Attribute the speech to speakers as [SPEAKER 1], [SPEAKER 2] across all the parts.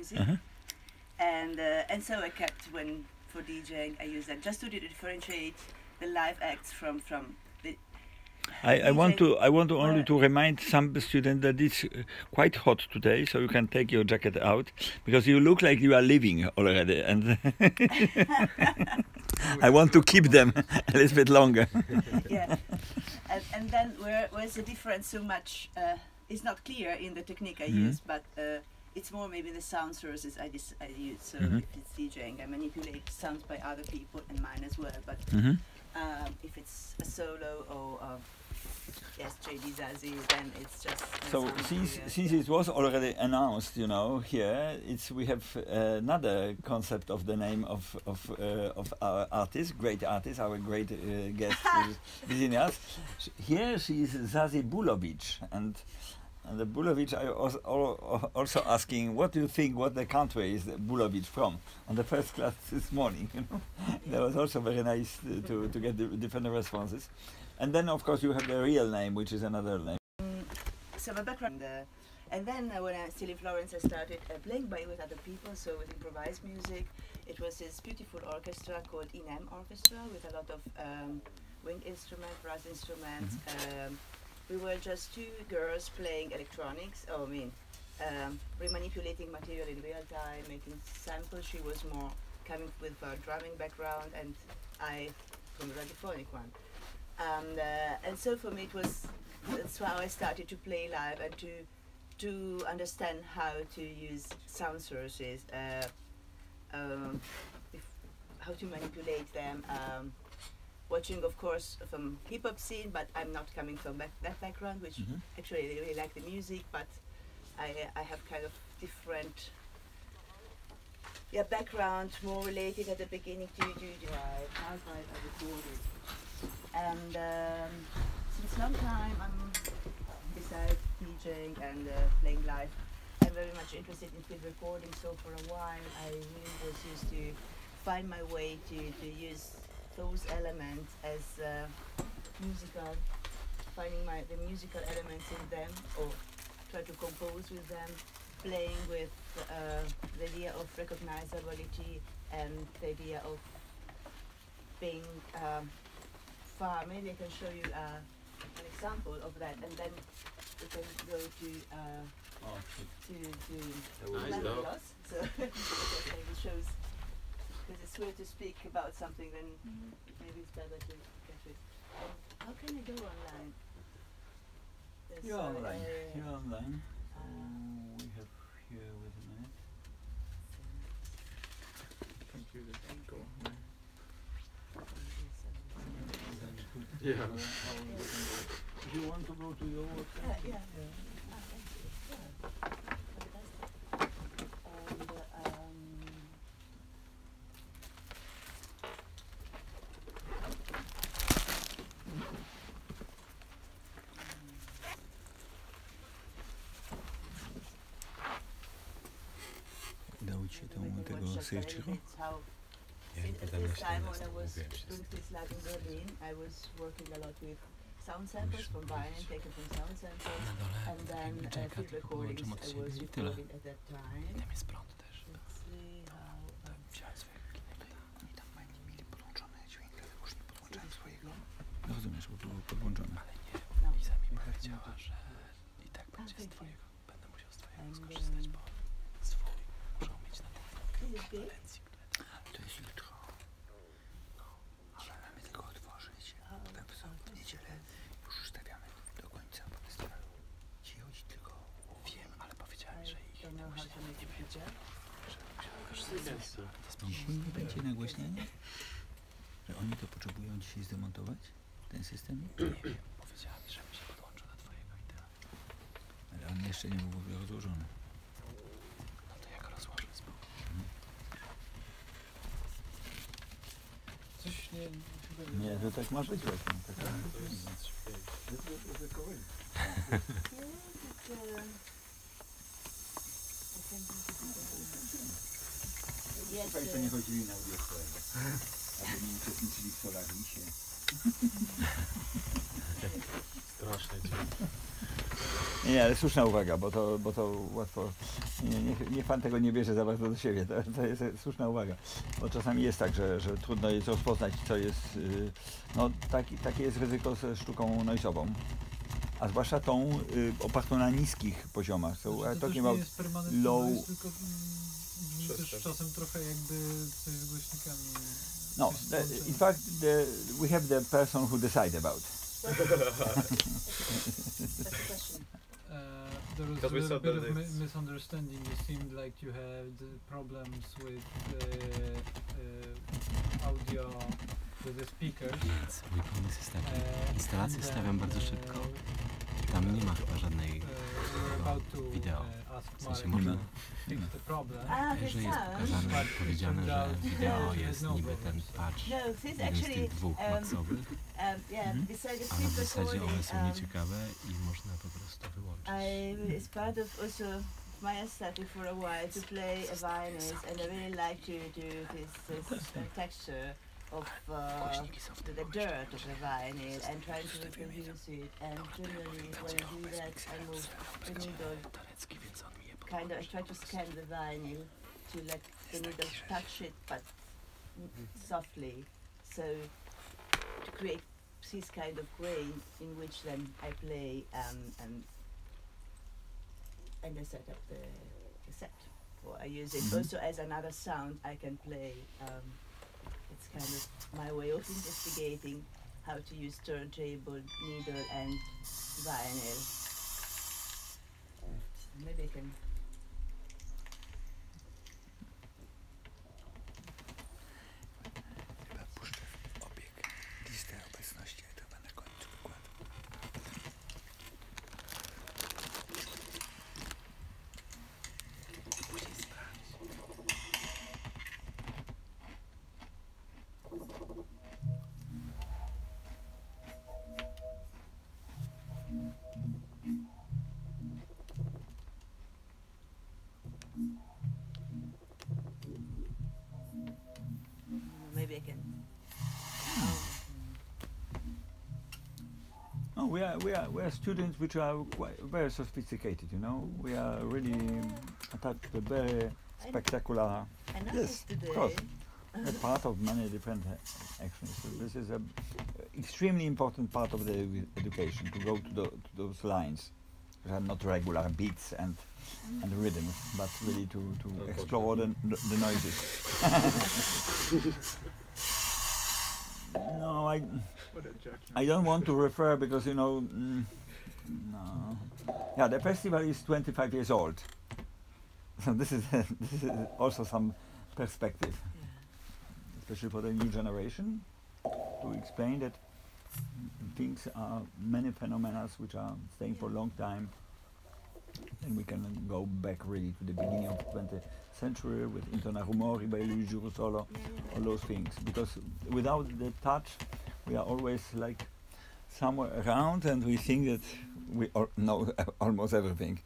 [SPEAKER 1] music, and so I kept when for DJing I use that just to differentiate the live acts from the.
[SPEAKER 2] I want to only to remind some students that it's quite hot today, so you can take your jacket out because you look like you are leaving already, and I want to keep them a little bit longer.
[SPEAKER 1] Yeah, and then where's the difference so much is not clear in the technique I use, but it's more maybe the sound sources I use. So if it's DJing, I manipulate sounds by other people and mine as well. But if it's a solo or yes, JD Zazie, then it's just.
[SPEAKER 2] So since it was already announced, you know, here we have another concept of the name of our artist, great artist, our great guest visiting us. Here she is Zazie Bulovic, and the Bulovic, I was also asking, what do you think, what the country is Bulovic from? On the first class this morning, you know, that was also very nice to get the different responses. And then, of course, you have the real name, which is another name.
[SPEAKER 1] So my background, and then when I still in Florence, I started playing with other people, so with improvised music. It was this beautiful orchestra called INEM Orchestra with a lot of wind instruments, brass instruments. We were just two girls playing electronics. Remanipulating material in real time, making samples. She was more coming with a drumming background, and I from the radiophonic one. And so for me that's how I started to play live and to understand how to use sound sources, how to manipulate them. Watching, of course, from hip-hop scene, but I'm not coming from that background, which actually I really like the music, but I have kind of different background, more related at the beginning to how I recorded. And since long time I'm besides DJing and playing live, I'm very much interested in field recording. So for a while I really was used to find my way to use those elements as musical, finding the musical elements in them, or try to compose with them, playing with the idea of recognizability and the idea of being far. Maybe I can show you an example of that, and then we can go to Langelos. So maybe it shows, because it's weird to speak about something, then maybe it's better to get it. How can I go online?
[SPEAKER 2] You're online. You're online. We have here with a minute.
[SPEAKER 3] Computer can go online. Yeah.
[SPEAKER 2] Do you want to go to your website?
[SPEAKER 1] Yeah.
[SPEAKER 2] Dałeś się tego searcheru?
[SPEAKER 1] At this time when I was doing this lab in Berlin, I was working a lot with sound samples from violin taken from sound samples, and then field recordings I was recording at that time. Let's see how...
[SPEAKER 2] Rozumiesz, bo było podłączone.
[SPEAKER 4] Ale nie, Liza mi powiedziała, że i tak będzie z twojego, będę musiał z twojego skorzystać, bo swój muszą mieć na tej konferencji.
[SPEAKER 2] To jest jutro. No, ale mamy tylko otworzyć. Potem w niedzielę już stawiamy do końca festiwalu. Ci chodzi tylko...
[SPEAKER 4] Wiem, ale powiedziała mi, że ich nie będzie.
[SPEAKER 2] Dzisiaj nie będzie nagłaśniania? Że oni to potrzebują dzisiaj zdemontować? Ten system?
[SPEAKER 4] Nie wiem, powiedziała mi, że mi się podłączy do twojego i tyle.
[SPEAKER 2] Ale on jeszcze nie był rozłożony.
[SPEAKER 4] No to jak rozłożę spoko.
[SPEAKER 3] Coś
[SPEAKER 2] Nie, to tak ma być właśnie. Państwo nie chodzili na audiosferę, aby nie uczestniczyli w Solarisie.
[SPEAKER 3] straszne dźwięki.
[SPEAKER 2] Nie, ale słuszna uwaga, bo to łatwo. Niech pan tego nie bierze za bardzo do siebie. To jest słuszna uwaga. Bo czasami jest tak, że trudno jest rozpoznać, co jest. No, takie jest ryzyko ze sztuką noisową. A zwłaszcza tą opartą na niskich poziomach. So
[SPEAKER 5] Znaczy, to
[SPEAKER 2] talking
[SPEAKER 5] też nie
[SPEAKER 2] about
[SPEAKER 5] jest permanentny
[SPEAKER 2] low.
[SPEAKER 5] noise, tylko też czasem trochę jakby coś z głośnikami.
[SPEAKER 2] No,
[SPEAKER 5] coś z
[SPEAKER 2] in fact, we have the person who decide about.
[SPEAKER 1] That's the question.
[SPEAKER 5] There was a
[SPEAKER 3] Because we
[SPEAKER 5] little
[SPEAKER 3] said
[SPEAKER 5] bit
[SPEAKER 3] that
[SPEAKER 5] of
[SPEAKER 3] it's-
[SPEAKER 5] misunderstanding. It seemed like you had problems with audio with the speakers.
[SPEAKER 4] Więc mój pomysł jest taki. Instalację
[SPEAKER 5] and,
[SPEAKER 4] stawiam bardzo szybko. Tam nie ma chyba żadnej
[SPEAKER 5] we're about to
[SPEAKER 4] wideo.
[SPEAKER 5] ask
[SPEAKER 4] W sensie
[SPEAKER 5] Marek
[SPEAKER 4] można,
[SPEAKER 5] to fix the problem.
[SPEAKER 4] że jest pokazane, powiedziane, że wideo jest niby ten patch
[SPEAKER 1] No, this
[SPEAKER 4] jeden z
[SPEAKER 1] actually,
[SPEAKER 4] tych dwóch maksowych,
[SPEAKER 1] yeah, besides
[SPEAKER 4] ale w
[SPEAKER 1] sleep
[SPEAKER 4] zasadzie one
[SPEAKER 1] recording,
[SPEAKER 4] są nieciekawe i można po prostu wyłączyć.
[SPEAKER 1] it's part of also my study for a while to play a violins, and I really like to do this texture of
[SPEAKER 4] Głośniki są w tym
[SPEAKER 1] the
[SPEAKER 4] głośniku.
[SPEAKER 1] dirt of the vinyl and trying to reproduce it. And generally, when I do that, I move the needle
[SPEAKER 4] Tarecki, więc on mi je
[SPEAKER 1] kind of. I try to scan the vinyl to let the needle touch it, but softly, so to create this kind of grain in which then I play and I set up the set. Or I use it also as another sound I can play. It's kind of my way of investigating how to use turntable, needle and vinyl. Maybe I can.
[SPEAKER 2] Chyba puszczę w obieg listę obecności, a to chyba na końcu wykładu.
[SPEAKER 1] Maybe I can.
[SPEAKER 2] No, we are students which are quite very sophisticated. You know, we are really attached to a very spectacular.
[SPEAKER 1] I
[SPEAKER 2] Yes,
[SPEAKER 1] noticed today.
[SPEAKER 2] of course. A part of many different actions. So this is a extremely important part of the education to go to those lines, which are not regular beats and rhythms, but really to explore the noises. No,
[SPEAKER 3] What a jerk.
[SPEAKER 2] I don't want to refer because no. Yeah, the festival is 25 years old, so this is also some perspective, especially for the new generation, to explain that things are many phenomena which are staying for a long time. Then we can go back really to the beginning of the 20th century with Intona Rumori by Luigi Giurosolo, all those things. Because without the touch, we are always like somewhere around and we think that we know almost everything.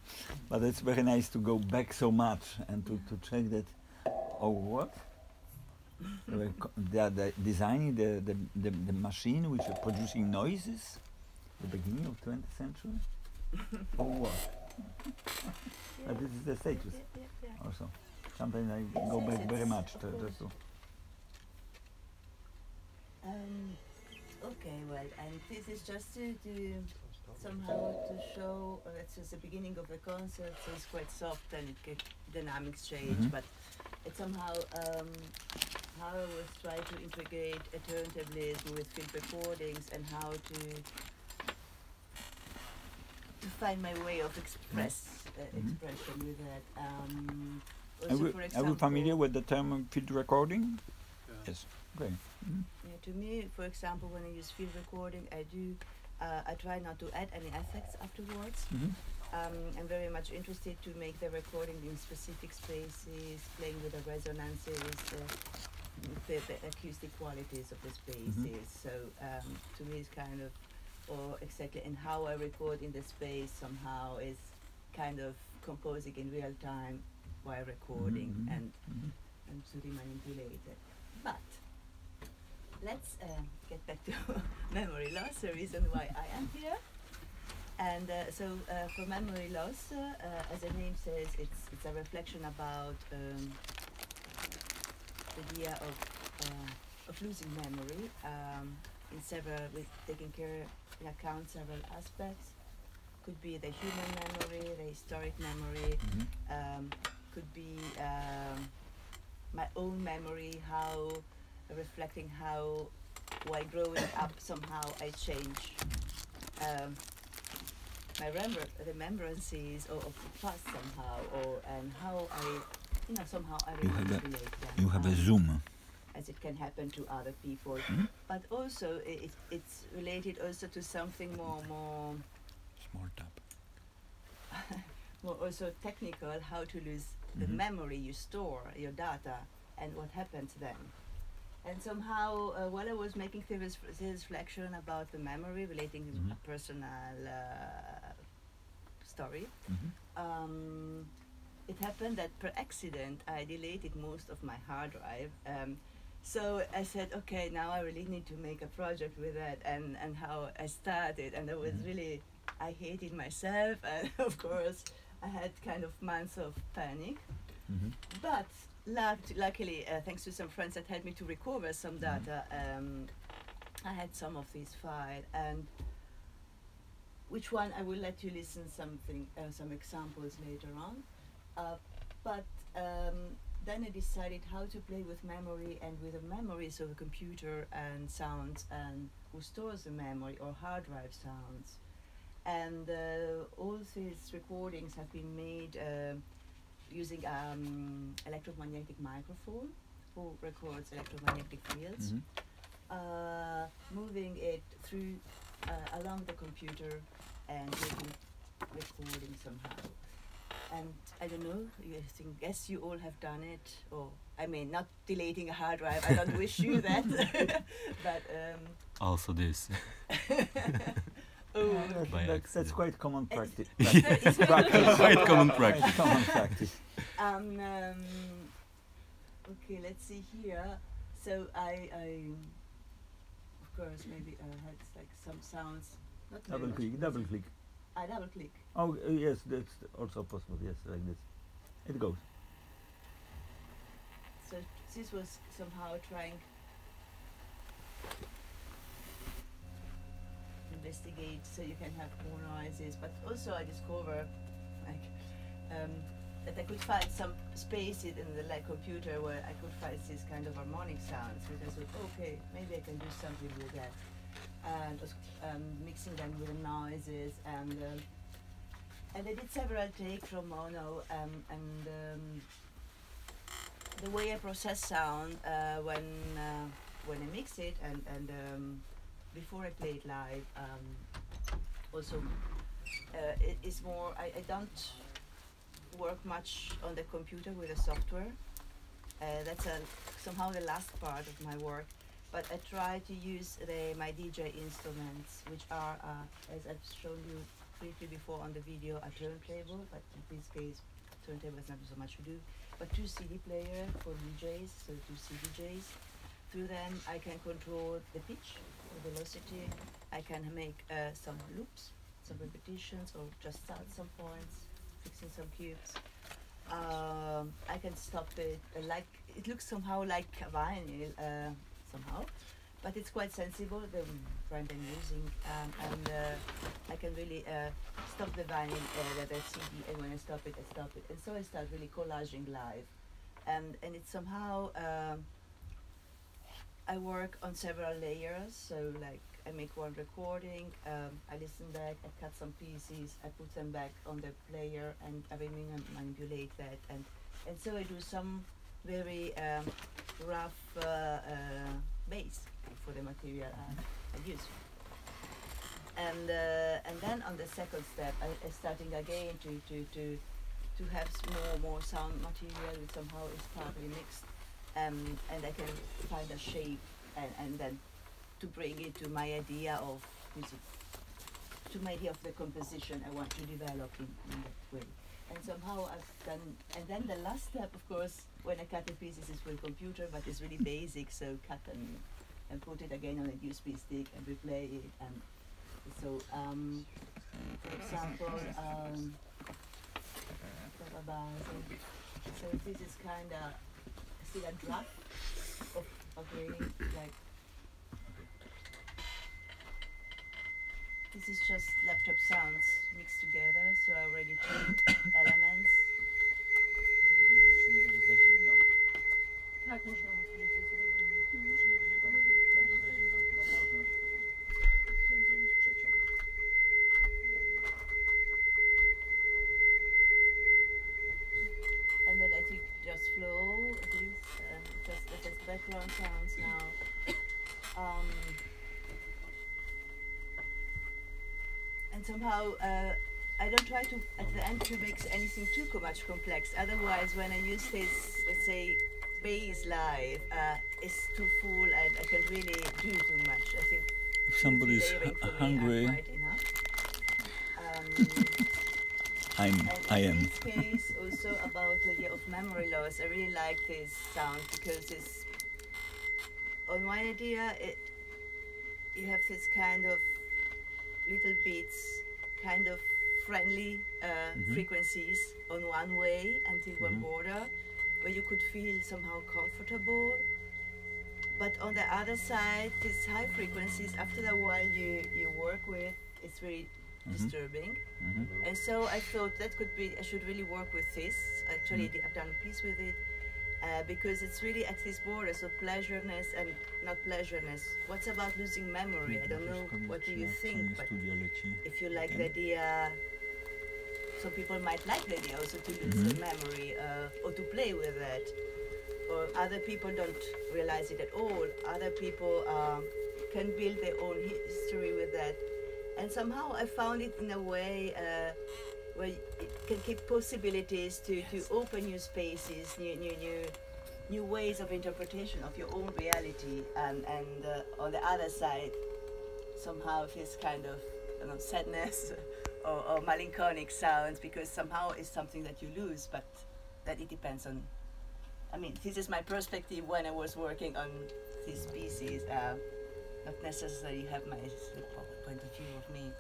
[SPEAKER 2] But it's very nice to go back so much and to check that, oh what? They are designing the machine which is producing noises at the beginning of 20th century? Oh what? But this is the status also. Sometimes I go back very much to just to.
[SPEAKER 1] Okay, well, and this is just to somehow to show that's just the beginning of the concert, so it's quite soft and it get dynamics change, but it's somehow how I was trying to integrate a turntablism with field recordings and how to find my way of expression with that. Also, for
[SPEAKER 2] Are
[SPEAKER 1] example,
[SPEAKER 2] you familiar with the term field recording?
[SPEAKER 3] Yeah.
[SPEAKER 2] Yes. Okay.
[SPEAKER 1] yeah, to me, for example, when I use field recording, I try not to add any effects afterwards. I'm very much interested to make the recording in specific spaces, playing with the resonances, the acoustic qualities of the spaces. So to me, it's kind of, or exactly, and how I record in the space somehow is kind of composing in real time while recording and to be manipulated. But let's get back to memory loss, the reason why I am here. And for memory loss, as the name says, it's a reflection about the idea of losing memory in several, with taking care in account several aspects. Could be the human memory, the historic memory, could be my own memory, how reflecting how while growing up somehow I change my remembrances of the past somehow, and how I somehow I relate them.
[SPEAKER 2] You have a zoom.
[SPEAKER 1] As it can happen to other people, but also it's related also to something more
[SPEAKER 2] Small tap.
[SPEAKER 1] more also technical, how to lose the memory you store, your data, and what happens then. And somehow, while I was making this reflection about the memory relating to a personal story, it happened that per accident I deleted most of my hard drive. So I said, okay, now I really need to make a project with that, and how I started, and I was really, I hated myself, and of course I had kind of months of panic. But luckily, thanks to some friends that helped me to recover some data, I had some of these files, and which one I will let you listen some examples later on. But then I decided how to play with memory and with the memories of a computer and sounds, and who stores the memory, or hard drive sounds. And all these recordings have been made using electromagnetic microphone who records electromagnetic fields, moving it through along the computer and making recording somehow. And I don't know, guess you all have done it, or I mean, not deleting a hard drive, I don't wish you that, but
[SPEAKER 4] Also this.
[SPEAKER 2] That's quite common practice.
[SPEAKER 1] It's
[SPEAKER 4] Quite common practice.
[SPEAKER 2] Common practice.
[SPEAKER 1] Okay, let's see here. So I of course, maybe had like some sounds. Not very
[SPEAKER 2] Double
[SPEAKER 1] much
[SPEAKER 2] click,
[SPEAKER 1] music.
[SPEAKER 2] double click.
[SPEAKER 1] I double click.
[SPEAKER 2] Oh, yes, that's also possible. Yes, like this. It goes.
[SPEAKER 1] So this was somehow trying to investigate so you can have more noises, but also I discovered like that I could find some spaces in the computer where I could find these kind of harmonic sounds, because I thought, okay, maybe I can do something with that, and was mixing them with the noises, and I did several takes from mono, and the way I process sound when I mix it, and before I play it live, also it is more, I don't work much on the computer with the software. That's somehow the last part of my work, but I try to use my DJ instruments, which are, as I've shown you briefly before on the video, a turntable, but in this case turntable is not so much to do, but 2 CD player for DJs, so 2 CDJs. Through them I can control the pitch, the velocity, I can make some loops, some repetitions, or just start some points, fixing some cubes. I can stop it, like it looks somehow like a vinyl somehow, but it's quite sensible, the brand I'm using, and I can really stop the vinyl, the CD, and when I stop it, and so I start really collaging live, and it's somehow I work on several layers, so like I make one recording, I listen back, I cut some pieces, I put them back on the player, and I manipulate that, and so I do some very rough bass for the material I use. And then on the second step, I starting again to have more sound material, which somehow is partly mixed, and I can find a shape, and then to bring it to my idea of music, to my idea of the composition I want to develop in that way. And somehow I've done, and then the last step, of course, when I cut the pieces is with computer, but it's really basic, so cut and put it again on a USB stick and replay it, So, for example, so this is kind of still a draft of really like. This is just laptop sounds mixed together, so I already changed elements.
[SPEAKER 5] Tak, można otworzyć
[SPEAKER 1] And then let it just flow. Just background sounds now. And somehow I don't try to at the end to make anything too much complex. Otherwise, when I use this, let's say, bass live, it's too full and I can really do too much. I think
[SPEAKER 2] If somebody's hungry, I am.
[SPEAKER 1] In this case, also about the idea of memory loss, I really like this sound because it's, on one idea, you have this kind of little beats, kind of friendly frequencies on one way until one border, where you could feel somehow comfortable. But on the other side, these high frequencies, after a while you work with, it's very disturbing. And so I thought that could be, I should really work with this. Actually, I've done a piece with it because it's really at this border, so pleasureness and not pleasureness. What's about losing memory? I don't know, what do you think? But if you like the idea, some people might like the idea also to lose the memory or to play with that. Or other people don't realize it at all. Other people can build their own history with that. And somehow I found it in a way where it can keep possibilities to open new spaces, new ways of interpretation of your own reality. And on the other side, somehow this kind of sadness or melancholic sounds, because somehow it's something that you lose, but that it depends on. I mean, this is my perspective when I was working on these pieces. Not necessarily have my point of view of me.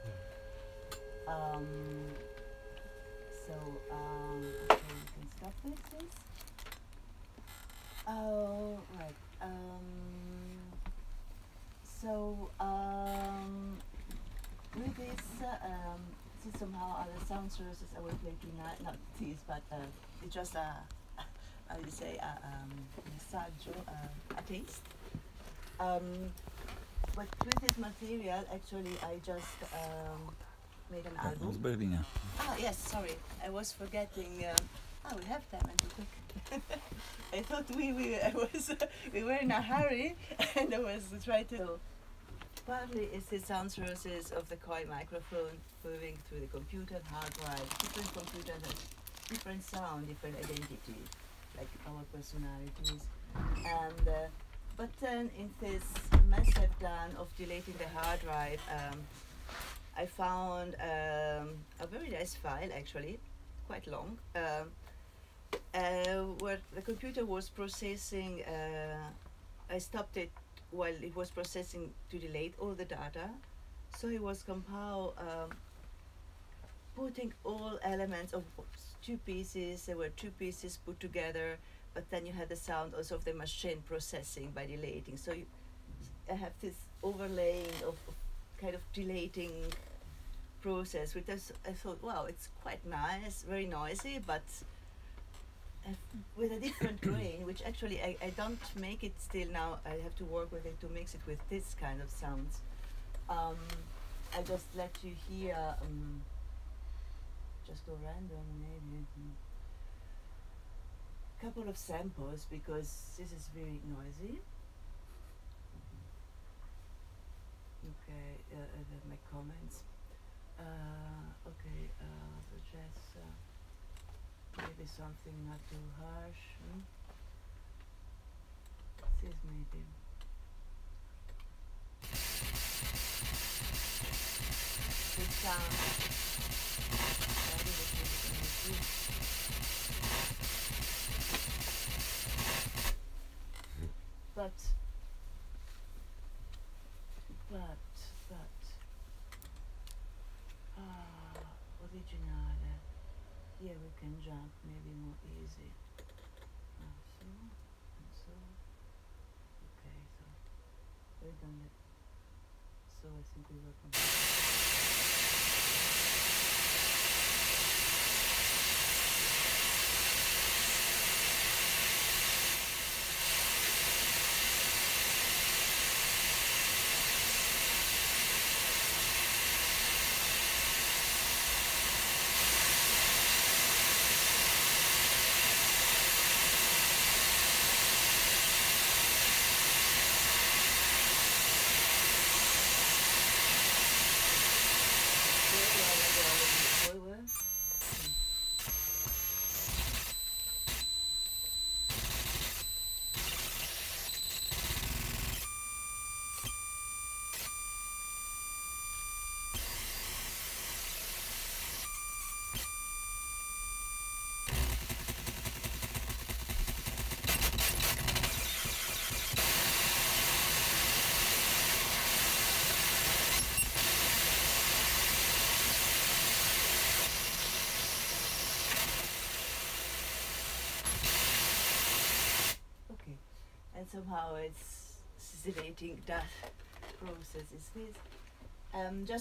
[SPEAKER 1] Okay, we can stop with this. Oh, right. With this somehow other sound sources I will play tonight. Not these, but it's just how do you say, a taste. But with this material, actually, I just made an album. Ah, yes, sorry, I was forgetting. We have time, and quick. I thought we were in a hurry, and I was trying to. Partly it's the sound sources of the coil microphone moving through the computer hard drive. Different computers have different sound, different identity, like our personalities. And but then in this mess I've done of deleting the hard drive, I found a very nice file, actually, quite long, where the computer was processing. I stopped it while it was processing to delete all the data, so it was somehow putting all elements of two pieces. There were two pieces put together, but then you had the sound also of the machine processing by deleting. So I have this overlaying of kind of deleting process, which I thought, wow, it's quite nice, very noisy, but with a different grain, which actually I don't make it still now. I have to work with it to mix it with this kind of sounds. I just let you hear, just go random maybe. Couple of samples, because this is very noisy. Okay, my comments. Okay, suggest maybe something not too harsh. This maybe. Good sound. But here we can jump maybe more easy. So and so. Okay, so we're done it. So I think we work on and somehow it's stimulating that process is this.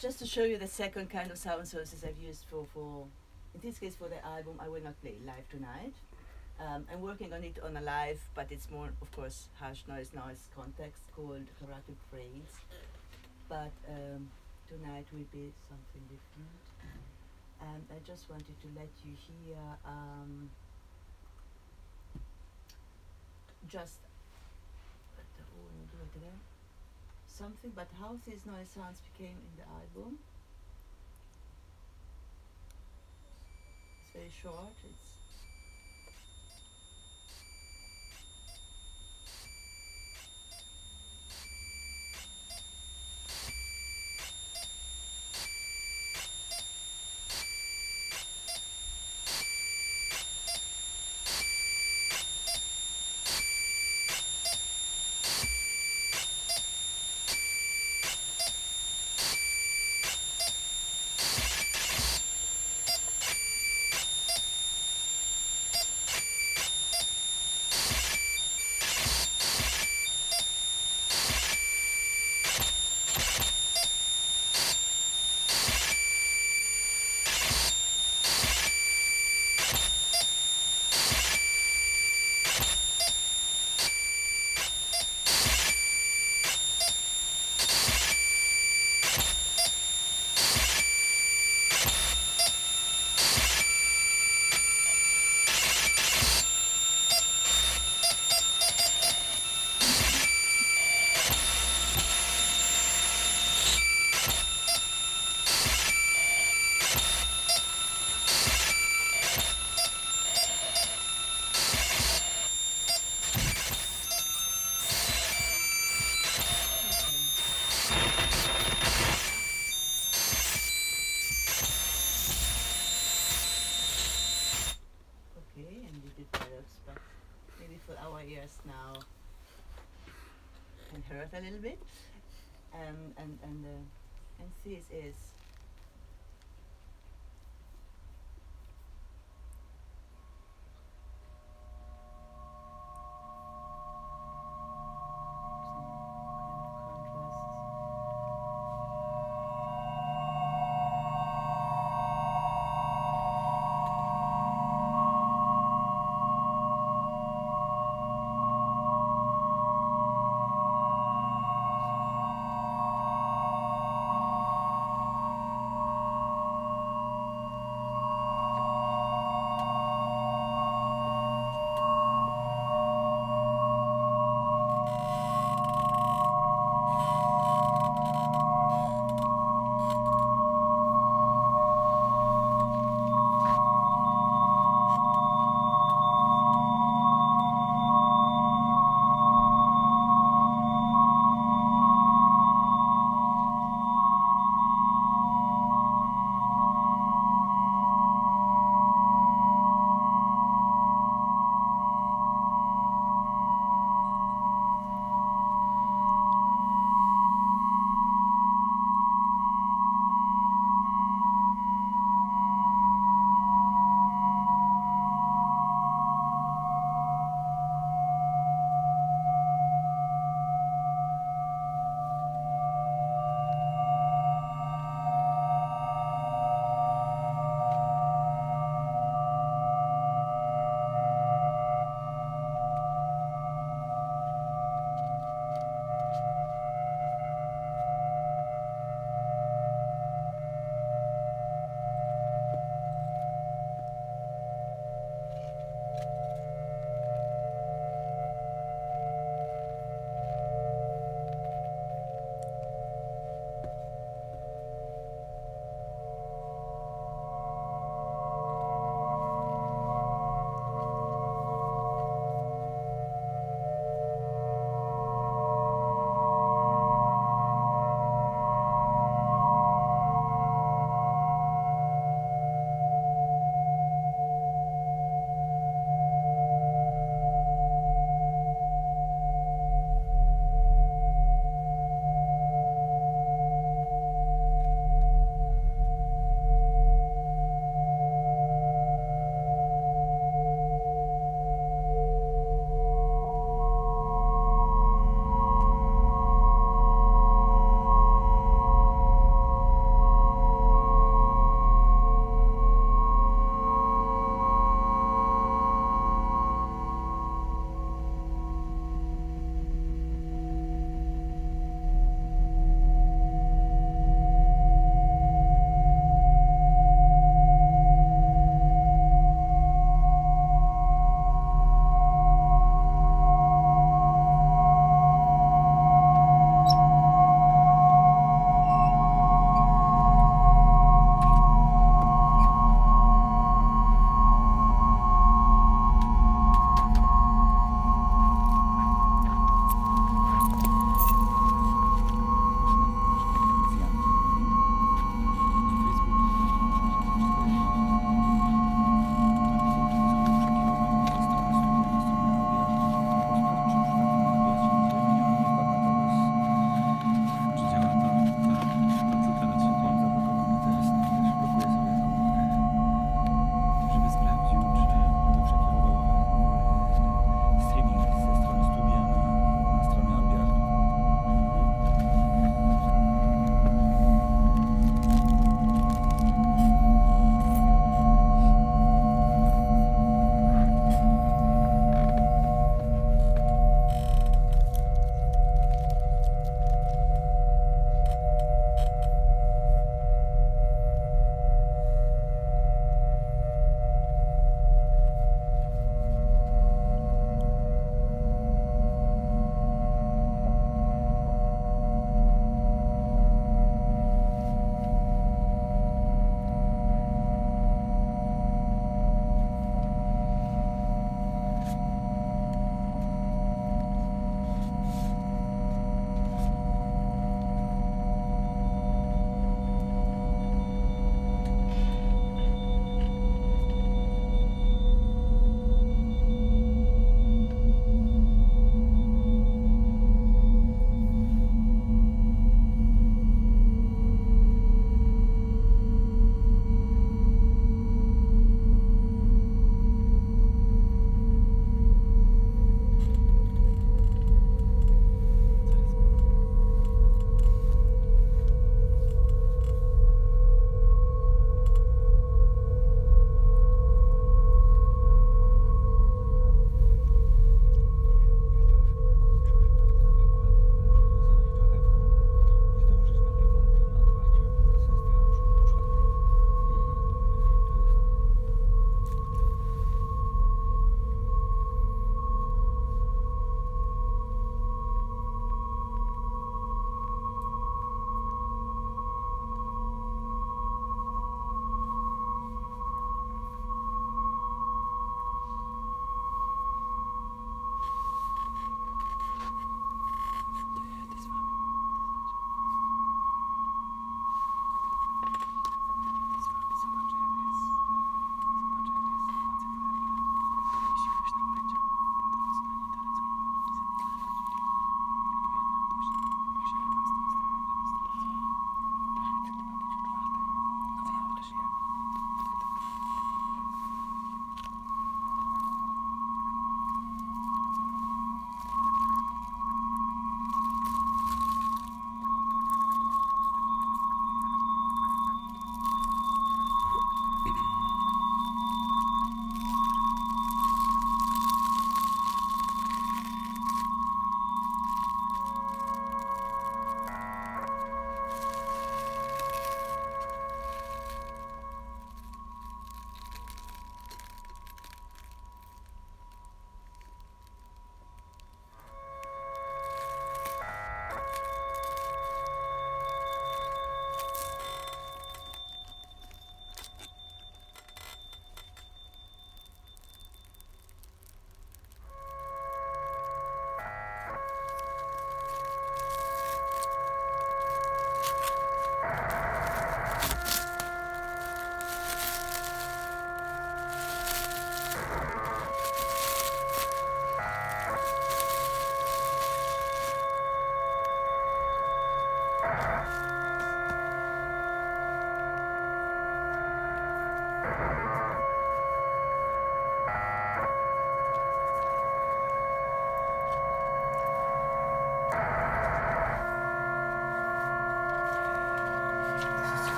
[SPEAKER 1] Just to show you the second kind of sound sources I've used for in this case for the album. I will not play live tonight. I'm working on it on a live, but it's more, of course, harsh noise context called erratic phrase. But tonight will be something different. And I just wanted to let you hear just do it again. Something, but how these noise sounds became in the album. It's very short. It's ears now can hurt a little bit, and this is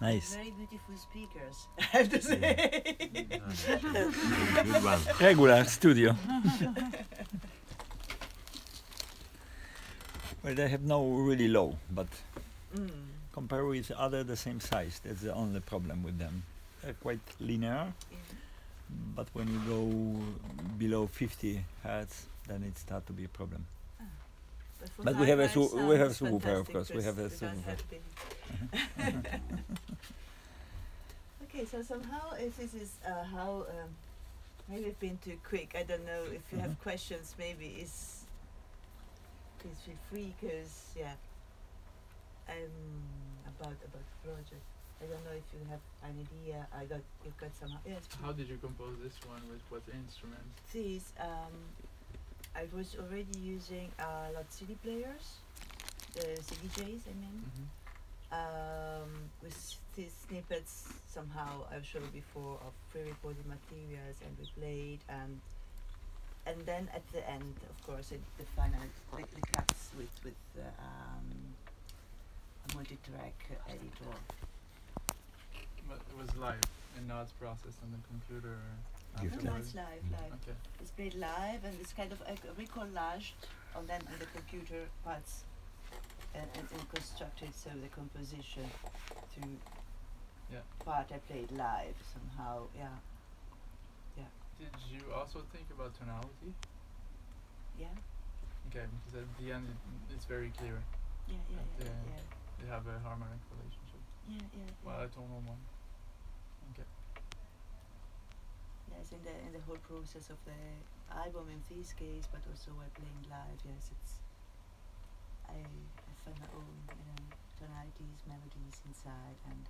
[SPEAKER 2] Nice.
[SPEAKER 1] Very beautiful speakers, I have to say.
[SPEAKER 2] Good one. Regular studio. Well, they have no really low, but compared with other the same size, that's the only problem with them. They're quite linear, but when you go below 50 hertz, then it starts to be a problem. But we have a subwoofer, of course. We have a subwoofer.
[SPEAKER 1] Okay, so somehow this is how maybe I've been too quick. I don't know if you have questions. Maybe please feel free, because about the project. I don't know if you have an idea. You've got some. Yes.
[SPEAKER 3] How did you compose this one? With what instruments?
[SPEAKER 1] This I was already using a lot CD players, CDJs. I mean. With these snippets, somehow I've shown before, of pre-recorded materials, and we played, and then at the end, of course, the final the cuts with a multi-track editor.
[SPEAKER 3] But it was live and not processed on the computer.
[SPEAKER 1] No, it's live.
[SPEAKER 3] Okay.
[SPEAKER 1] It's played live, and it's kind of recollaged on the computer parts. And constructed so the composition through part I played live somehow.
[SPEAKER 3] Did you also think about tonality?
[SPEAKER 1] Yeah.
[SPEAKER 3] Okay, because at the end it's very clear.
[SPEAKER 1] Yeah.
[SPEAKER 3] They have a harmonic relationship.
[SPEAKER 1] Yeah.
[SPEAKER 3] Well, a tonal one. Okay.
[SPEAKER 1] Yes, in the whole process of the album in this case, but also while playing live. Yes, I find my own tonalities, melodies inside, and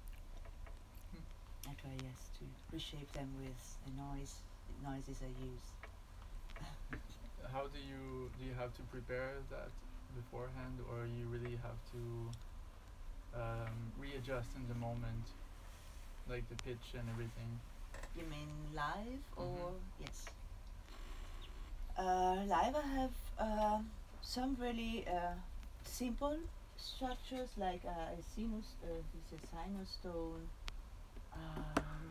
[SPEAKER 1] I try to reshape them with the noises I use.
[SPEAKER 3] How do you have to prepare that beforehand, or you really have to readjust in the moment, like the pitch and everything?
[SPEAKER 1] You mean live or yes? Live I have some really simple structures, like a sinus, this is a sinus tone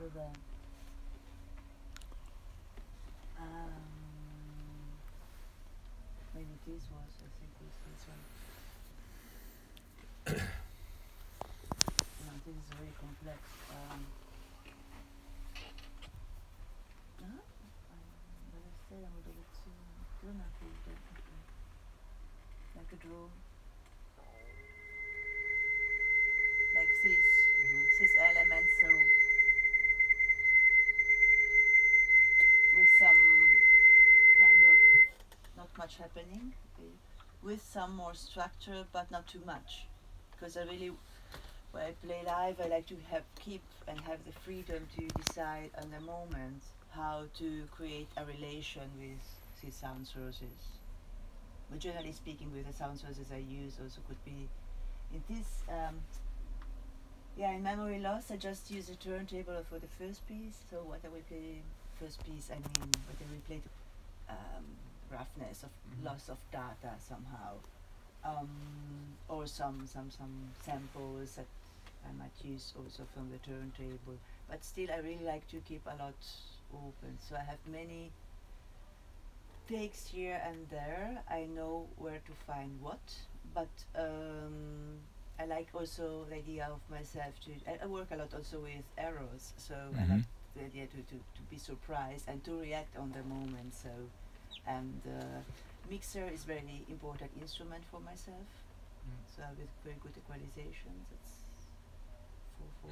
[SPEAKER 1] with a maybe this was, I think this one. No, this is very complex. But I said I'm a little too like a draw. Like this element, so with some kind of not much happening, with some more structure, but not too much, because I really, when I play live, I like to keep the freedom to decide on the moment how to create a relation with these sound sources. But generally speaking, with the sound sources I use also could be in this. In memory loss, I just use a turntable for the first piece. So what I will play first piece, I mean, what I will play roughness of loss of data somehow, or some samples that I might use also from the turntable. But still, I really like to keep a lot open. So I have many takes here and there. I know where to find what, but I like also the idea of myself to. I work a lot also with errors, so I like the idea to be surprised and to react on the moment. So, and mixer is very important instrument for myself. So with very good equalization, that's for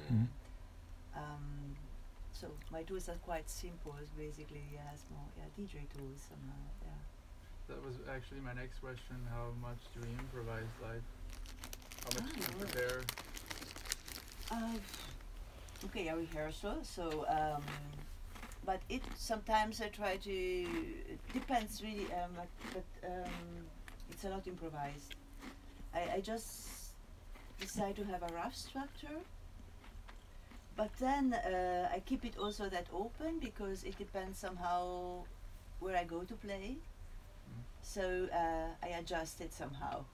[SPEAKER 1] so my tools are quite simple. It's basically small DJ tools somehow. Yeah.
[SPEAKER 3] That was actually my next question. How much do you improvise live? How much do you prepare?
[SPEAKER 1] Okay, a rehearsal. So, but it sometimes I try to. It depends really, but it's a lot improvised. I just decide to have a rough structure, but then I keep it also that open, because it depends somehow where I go to play. So I adjust it somehow.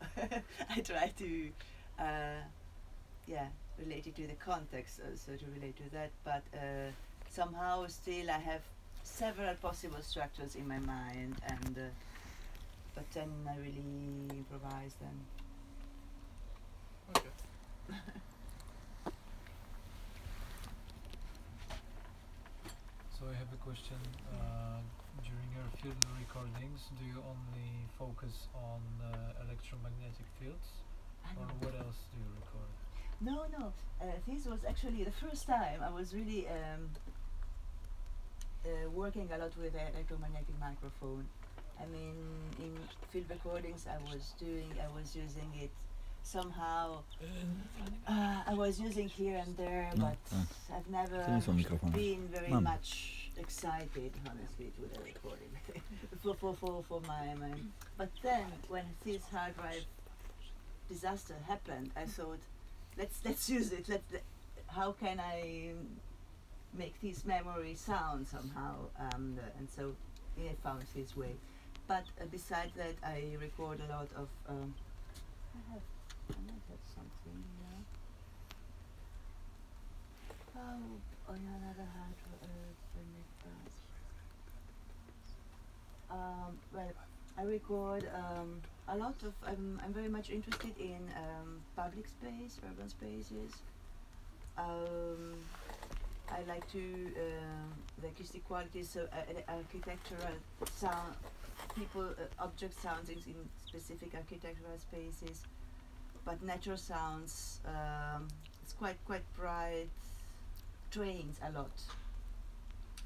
[SPEAKER 1] I try to, related to the context, so to relate to that, but somehow still I have several possible structures in my mind, and but then I really improvise them.
[SPEAKER 3] Okay.
[SPEAKER 5] So I have a question. During your field recordings, do you only focus on electromagnetic fields, or what else do you record?
[SPEAKER 1] No, no. This was actually the first time I was really working a lot with an electromagnetic microphone. I mean, in field recordings I was using it somehow. I was using here and there,
[SPEAKER 2] No,
[SPEAKER 1] but I've never been very
[SPEAKER 2] Mum.
[SPEAKER 1] much excited, honestly, with the recording for my. But then when this hard drive disaster happened, I thought, let's use it. How can I make this memory sound somehow? And so I found this way. But besides that, I record a lot of. I might have something here. Oh, on another hard well, I record a lot of. I'm very much interested in public space, urban spaces. I like to the acoustic qualities, so architectural sound, people, object sounds in specific architectural spaces, but natural sounds. It's quite bright. Trains a lot.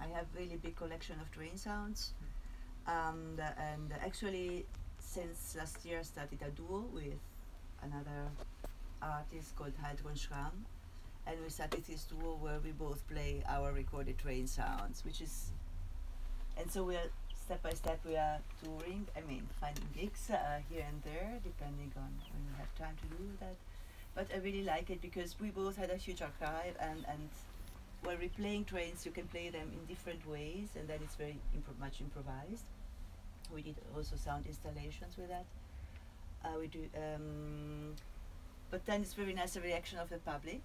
[SPEAKER 1] I have really big collection of train sounds, and actually since last year I started a duo with another artist called Heidrun Schramm, and we started this duo where we both play our recorded train sounds, which is, and so we are step by step we are touring. I mean, finding gigs here and there depending on when we have time to do that. But I really like it because we both had a huge archive, and when we're playing trains, you can play them in different ways, and then it's very much improvised. We did also sound installations with that. We do, but then it's very nice the reaction of the public,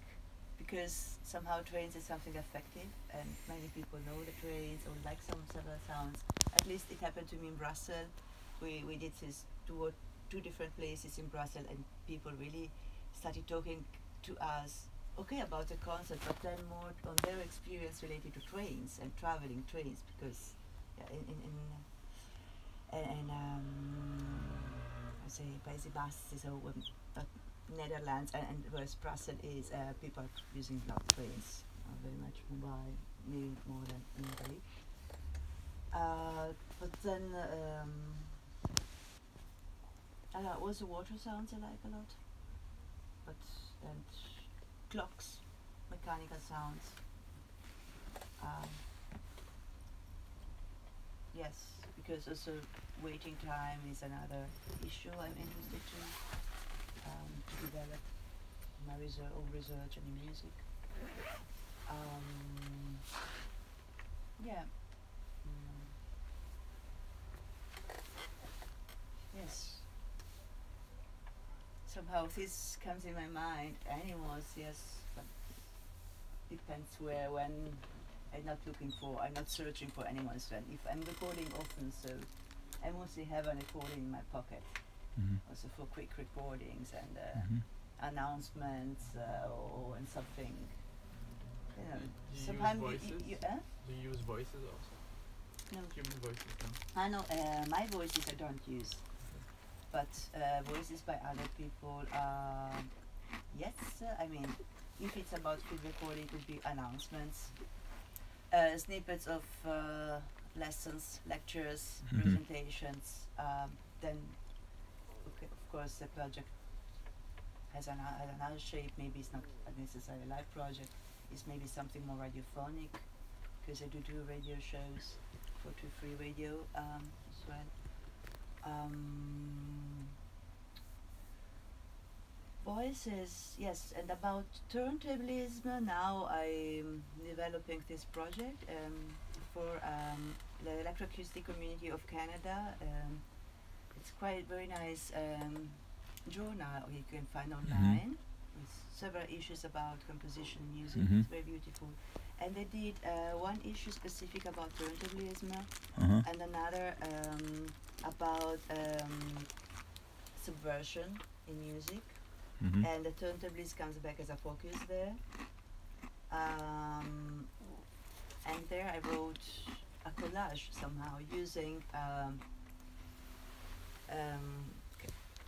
[SPEAKER 1] because somehow trains is something effective, and many people know the trains or like several sounds. At least it happened to me in Brussels. We did this two different places in Brussels, and people really started talking to us, okay, about the concert, but then more on their experience related to trains and traveling trains, because I say Paesi Bassi, so but Netherlands and whereas Brussels is, people are using a lot of trains, very much Mumbai, maybe more than in Italy. But then also water sounds I like a lot, but and clocks, mechanical sounds. Yes, because also waiting time is another issue I'm interested to develop my own research and in music. Yeah. Yes. Somehow this comes in my mind. Animals, yes, but depends where, when. I'm not searching for animals. When if I'm recording often, so I mostly have a recording in my pocket, also for quick recordings and announcements or and something. You know,
[SPEAKER 3] Do you
[SPEAKER 1] sometimes
[SPEAKER 3] use voices? Do you use voices also?
[SPEAKER 1] No.
[SPEAKER 3] Human voices, no?
[SPEAKER 1] I know my voices I don't use, but voices by other people. Yes, I mean, if it's about field recording, it would be announcements, snippets of lessons, lectures, presentations. Then, okay, of course, the project has another shape. Maybe it's not necessarily a live project. It's maybe something more radiophonic, because I do radio shows for 2-3 radio as well. Voices, yes, and about turntablism, now I'm developing this project for the electroacoustic community of Canada. It's quite very nice journal you can find online, several issues about composition and music.
[SPEAKER 2] Mhm.
[SPEAKER 1] It's very beautiful. And they did one issue specific about turntablism,
[SPEAKER 2] Uh-huh.
[SPEAKER 1] and another about subversion in music.
[SPEAKER 2] Mhm.
[SPEAKER 1] And the turntablism comes back as a focus there. And there I wrote a collage somehow using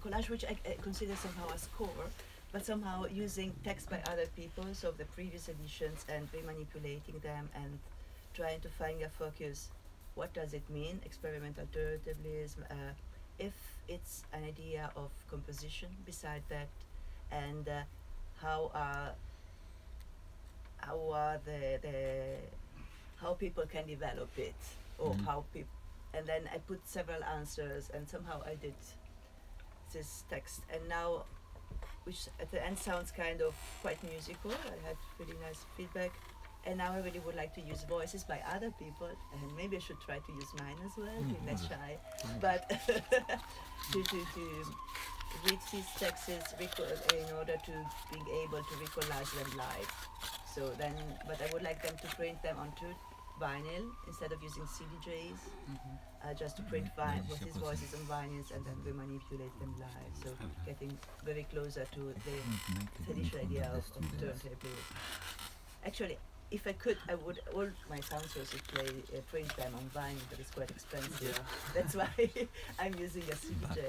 [SPEAKER 1] collage which I consider somehow a score, but somehow using text by other people, so the previous editions, and remanipulating them and trying to find a focus. What does it mean, experimental turntablism? If it's an idea of composition beside that, and how are how people can develop it, or
[SPEAKER 2] Mhm.
[SPEAKER 1] how people, and then I put several answers, and somehow I did this text, and now, which at the end sounds kind of quite musical. I had really nice feedback, and now I really would like to use voices by other people, and maybe I should try to use mine as well. Being less shy, but to read these texts in order to being able to recollage them live. So then, but I would like them to print them onto vinyl instead of using CDJs. Just to print his voices on vinyls and then we manipulate them live. So getting very closer to the traditional idea of turntable. Actually, if I could, I would all my sound sources print them on vinyl, but it's quite expensive.
[SPEAKER 3] Yeah.
[SPEAKER 1] That's why I'm using a CDJ.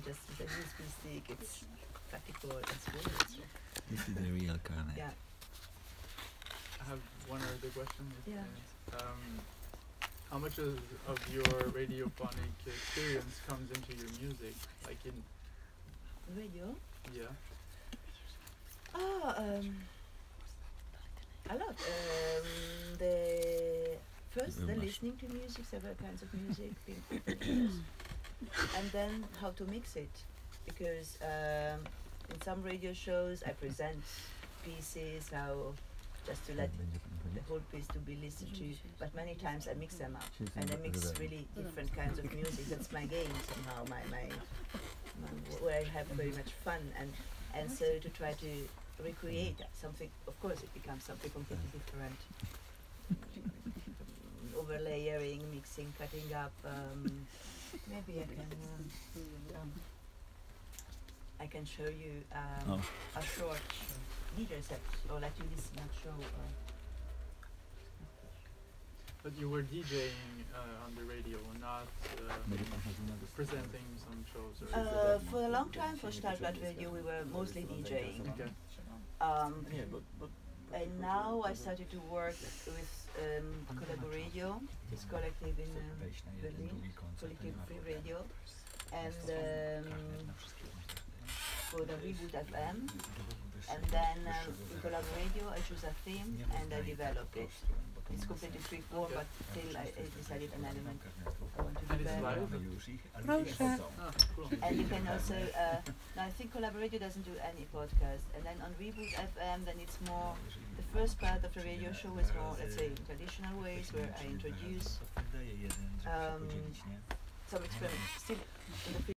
[SPEAKER 1] Just with a USB stick. It's practical and smooth. So,
[SPEAKER 2] This is the real carnet.
[SPEAKER 1] yeah.
[SPEAKER 3] I have one other question. if
[SPEAKER 1] Yeah.
[SPEAKER 3] How much of your radiophonic experience comes into your music? Like in,
[SPEAKER 1] Radio.
[SPEAKER 3] yeah.
[SPEAKER 1] A lot. The first,
[SPEAKER 2] Very
[SPEAKER 1] the
[SPEAKER 2] much.
[SPEAKER 1] listening to music, several kinds of music, being years, and then how to mix it, because in some radio shows I present pieces, how just to let the whole piece to be listened to, but many times I mix them up, and I mix really different kinds of music. That's my game somehow, my where I have very much fun, and so to try to recreate something, of course it becomes something completely different. Overlayering, mixing, cutting up. Maybe I can show you
[SPEAKER 2] Oh.
[SPEAKER 1] a short DJ set, or let you listen a show.
[SPEAKER 3] But you were DJing on the radio, not presenting some shows. Or
[SPEAKER 1] For a long time, for Stahlblatt Radio, we were mostly DJing.
[SPEAKER 3] Okay.
[SPEAKER 1] And now I started to work with Collaboradio, this collective in Berlin, Collective Free Radio, and for the Reboot FM. And then in Collaboradio, I choose a theme and I develop it. It's completely free form, but still I decided an element I want to
[SPEAKER 3] And it's
[SPEAKER 1] develop.
[SPEAKER 3] live? Ah, cool.
[SPEAKER 1] And you can also, now I think Collaborator doesn't do any podcast. And then on Reboot FM, then it's more, the first part of the radio show is more, let's say, in traditional ways, where I introduce some experiments, still in the